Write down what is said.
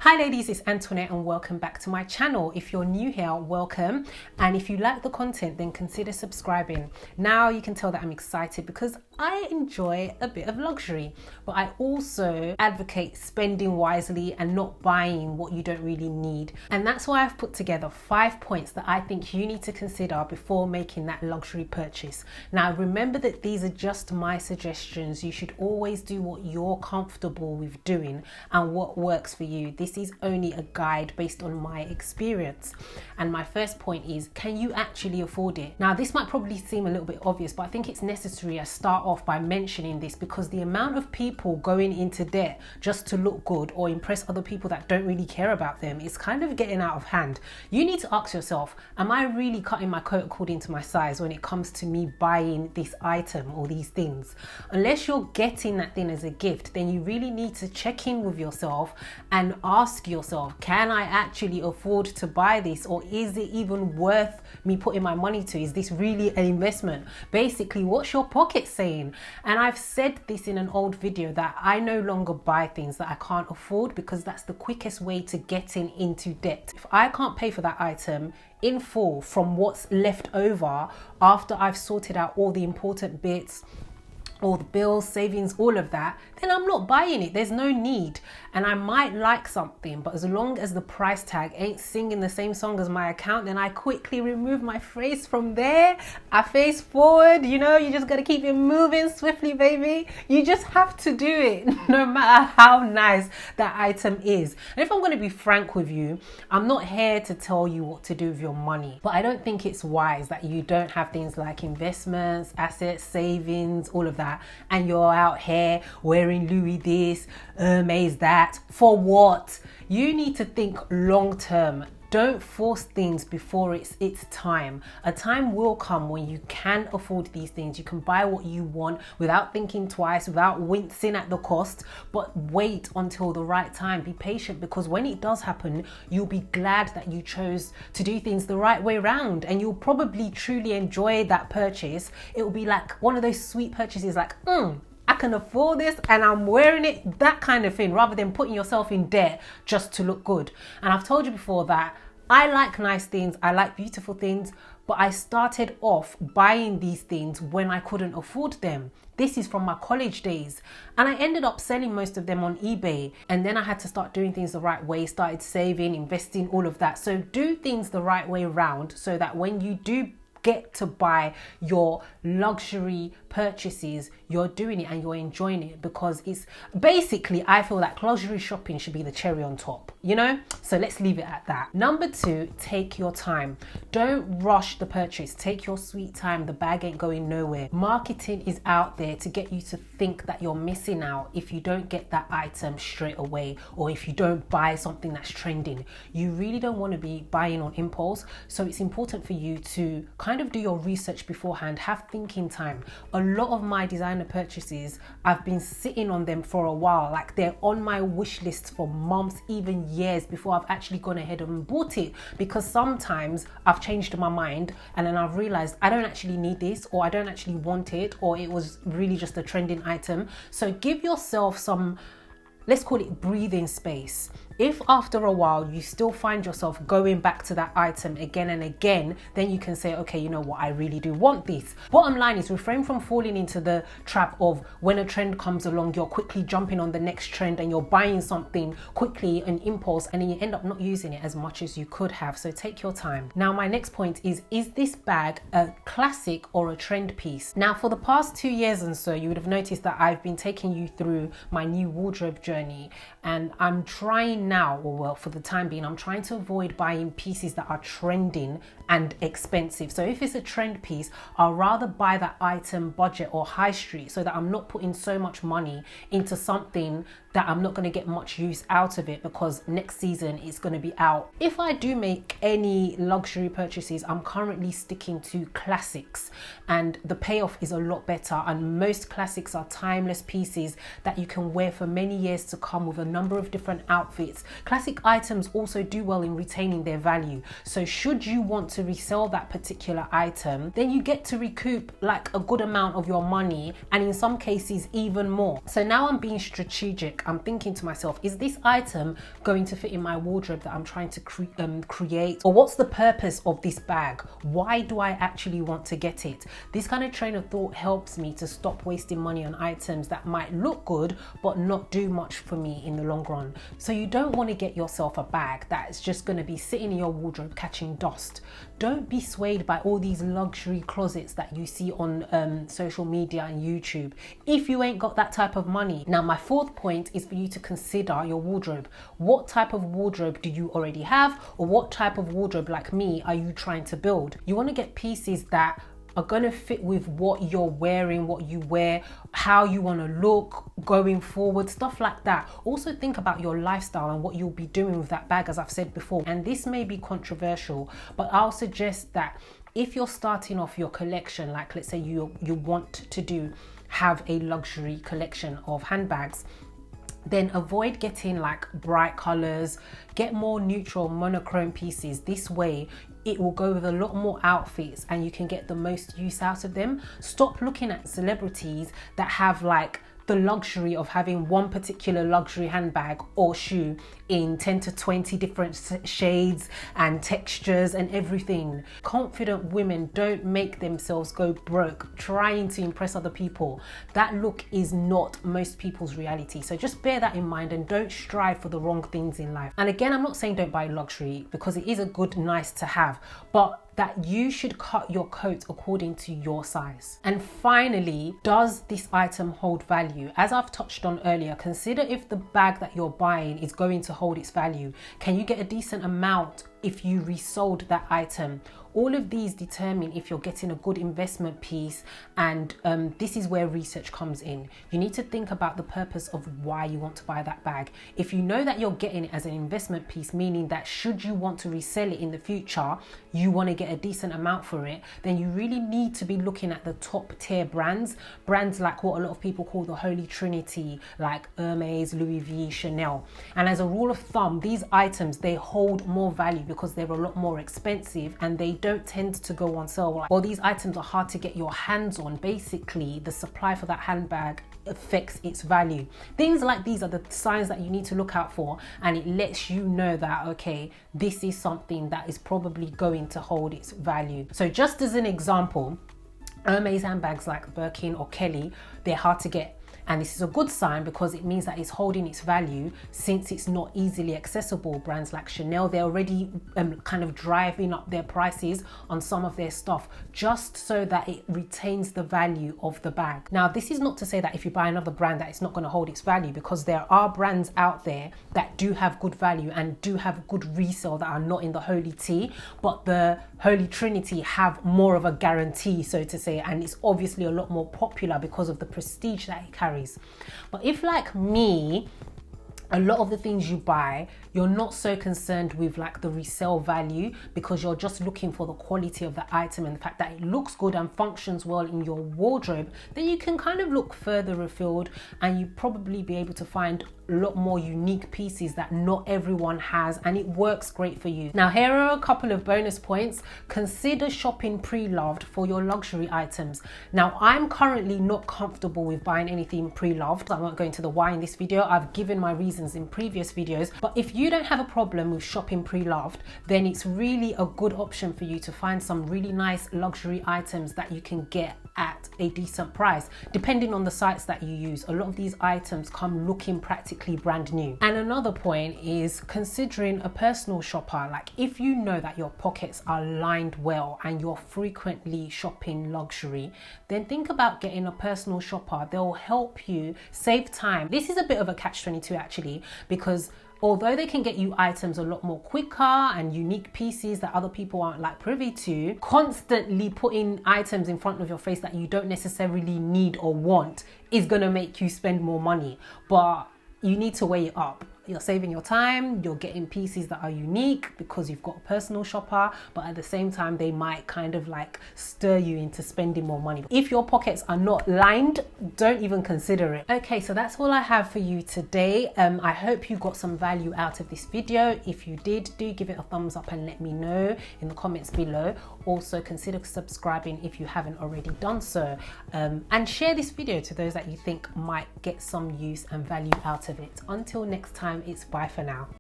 Hi ladies, it's Antoinette and welcome back to my channel. If you're new here, welcome. And if you like the content, then consider subscribing. Now you can tell that I'm excited because I enjoy a bit of luxury, but I also advocate spending wisely and not buying what you don't really need. And that's why I've put together 5 points that I think you need to consider before making that luxury purchase. Now, remember that these are just my suggestions. You should always do what you're comfortable with doing and what works for you. This is only a guide based on my experience. And my first point is, can you actually afford it? Now, this might probably seem a little bit obvious, but I think it's necessary I start off by mentioning this because the amount of people going into debt just to look good or impress other people that don't really care about them is kind of getting out of hand. You need to ask yourself, am I really cutting my coat according to my size when it comes to me buying this item or these things? Unless you're getting that thing as a gift, then you really need to check in with yourself and ask yourself, can I actually afford to buy this, or is it even worth me putting my money to? Is this really an investment? Basically, what's your pocket saying? And I've said this in an old video that I no longer buy things that I can't afford because that's the quickest way to getting into debt. If I can't pay for that item in full from what's left over after I've sorted out all the important bits, all the bills, savings, all of that, then I'm not buying it. There's no need. And I might like something, but as long as the price tag ain't singing the same song as my account, then I quickly remove my face from there. I face forward. You know, you just got to keep it moving swiftly, baby. You just have to do it no matter how nice that item is. And if I'm going to be frank with you, I'm not here to tell you what to do with your money, but I don't think it's wise that you don't have things like investments, assets, savings, all of that, and you're out here wearing Louis this, Hermes that. For what? You need to think long term. Don't force things before it's time. A time will come when you can afford these things. You can buy what you want without thinking twice, without wincing at the cost, but wait until the right time. Be patient, because when it does happen, you'll be glad that you chose to do things the right way around, and you'll probably truly enjoy that purchase. It will be like one of those sweet purchases, like, I can afford this and I'm wearing it, that kind of thing, rather than putting yourself in debt just to look good. And I've told you before that I like nice things, I like beautiful things, but I started off buying these things when I couldn't afford them. This is from my college days, and I ended up selling most of them on eBay. And then I had to start doing things the right way, started saving, investing, all of that. So do things the right way around so that when you do get to buy your luxury purchases, you're doing it and you're enjoying it, because it's basically, I feel like luxury shopping should be the cherry on top, you know? So let's leave it at that. Number 2, take your time. Don't rush the purchase. Take your sweet time. The bag ain't going nowhere. Marketing is out there to get you to think that you're missing out if you don't get that item straight away, or if you don't buy something that's trending. You really don't want to be buying on impulse. So it's important for you to kind of do your research beforehand, have thinking time. A lot of my designer purchases, I've been sitting on them for a while, like they're on my wish list for months, even years, before I've actually gone ahead and bought it, because sometimes I've changed my mind and then I've realized I don't actually need this, or I don't actually want it, or it was really just a trending item. So give yourself some, let's call it breathing space. If after a while you still find yourself going back to that item again and again, then you can say, okay, you know what, I really do want this. Bottom line is, refrain from falling into the trap of when a trend comes along, you're quickly jumping on the next trend and you're buying something quickly, an impulse, and then you end up not using it as much as you could have. So take your time. Now, my next point is this bag a classic or a trend piece? Now, for the past 2 years and so, you would have noticed that I've been taking you through my new wardrobe journey, and I'm trying now, or well, for the time being, I'm trying to avoid buying pieces that are trending and expensive. So if it's a trend piece, I'll rather buy that item budget or high street, so that I'm not putting so much money into something that I'm not going to get much use out of it, because next season it's going to be out. If I do make any luxury purchases, I'm currently sticking to classics, and the payoff is a lot better. And most classics are timeless pieces that you can wear for many years to come, with a number of different outfits it. Classic items also do well in retaining their value. So should you want to resell that particular item, then you get to recoup like a good amount of your money, and in some cases even more. So now I'm being strategic. I'm thinking to myself, is this item going to fit in my wardrobe that I'm trying to create? Or what's the purpose of this bag? Why do I actually want to get it? This kind of train of thought helps me to stop wasting money on items that might look good but not do much for me in the long run. So you don't want to get yourself a bag that's just going to be sitting in your wardrobe catching dust. Don't be swayed by all these luxury closets that you see on social media and YouTube if you ain't got that type of money. Now, my fourth point is for you to consider your wardrobe. What type of wardrobe do you already have, or what type of wardrobe, like me, are you trying to build? You want to get pieces that are going to fit with what you're wearing, what you wear, how you want to look going forward, stuff like that. Also think about your lifestyle and what you'll be doing with that bag, as I've said before. And this may be controversial, but I'll suggest that if you're starting off your collection, like let's say you want to have a luxury collection of handbags, then avoid getting like bright colors. Get more neutral monochrome pieces. This way it will go with a lot more outfits and you can get the most use out of them. Stop looking at celebrities that have like the luxury of having one particular luxury handbag or shoe in 10 to 20 different shades and textures and everything. Confident women don't make themselves go broke trying to impress other people. That look is not most people's reality. So just bear that in mind and don't strive for the wrong things in life. And again, I'm not saying don't buy luxury, because it is a good, nice to have, but that you should cut your coat according to your size. And finally, does this item hold value? As I've touched on earlier, consider if the bag that you're buying is going to hold its value. Can you get a decent amount if you resold that item? All of these determine if you're getting a good investment piece, and this is where research comes in. You need to think about the purpose of why you want to buy that bag. If you know that you're getting it as an investment piece, meaning that should you want to resell it in the future, you want to get a decent amount for it, then you really need to be looking at the top tier brands like what a lot of people call the Holy Trinity, like Hermes, Louis V, Chanel. And as a rule of thumb, these items, they hold more value because they're a lot more expensive and they don't tend to go on sale. Well, these items are hard to get your hands on. Basically, the supply for that handbag affects its value. Things like these are the signs that you need to look out for, and it lets you know that, okay, this is something that is probably going to hold its value. So just as an example, Hermes handbags like Birkin or Kelly, they're hard to get. And this is a good sign because it means that it's holding its value since it's not easily accessible. Brands like Chanel, they're already kind of driving up their prices on some of their stuff just so that it retains the value of the bag. Now, this is not to say that if you buy another brand that it's not going to hold its value, because there are brands out there that do have good value and do have good resale that are not in the Holy T, but the Holy Trinity have more of a guarantee, so to say, and it's obviously a lot more popular because of the prestige that it carries. But if, like me, a lot of the things you buy, you're not so concerned with like the resale value because you're just looking for the quality of the item and the fact that it looks good and functions well in your wardrobe, then you can kind of look further afield and you probably be able to find a lot more unique pieces that not everyone has, and it works great for you. Now, here are a couple of bonus points. Consider shopping pre-loved for your luxury items. Now, I'm currently not comfortable with buying anything pre-loved. I won't go into the why in this video. I've given my reasons in previous videos, but if you don't have a problem with shopping pre-loved, then it's really a good option for you to find some really nice luxury items that you can get at a decent price, depending on the sites that you use. A lot of these items come looking practically brand new. And another point is considering a personal shopper. Like, if you know that your pockets are lined well and you're frequently shopping luxury, then think about getting a personal shopper. They'll help you save time. This is a bit of a catch-22 actually, because although they can get you items a lot more quicker and unique pieces that other people aren't like privy to, constantly putting items in front of your face that you don't necessarily need or want is going to make you spend more money. But you need to weigh it up. you're saving your time, you're getting pieces that are unique because you've got a personal shopper, but at the same time they might kind of like stir you into spending more money. If your pockets are not lined, don't even consider it. Okay, so that's all I have for you today. I hope you got some value out of this video. If you did, do give it a thumbs up and let me know in the comments below. Also consider subscribing if you haven't already done so, and share this video to those that you think might get some use and value out of it. Until next time, it's bye for now.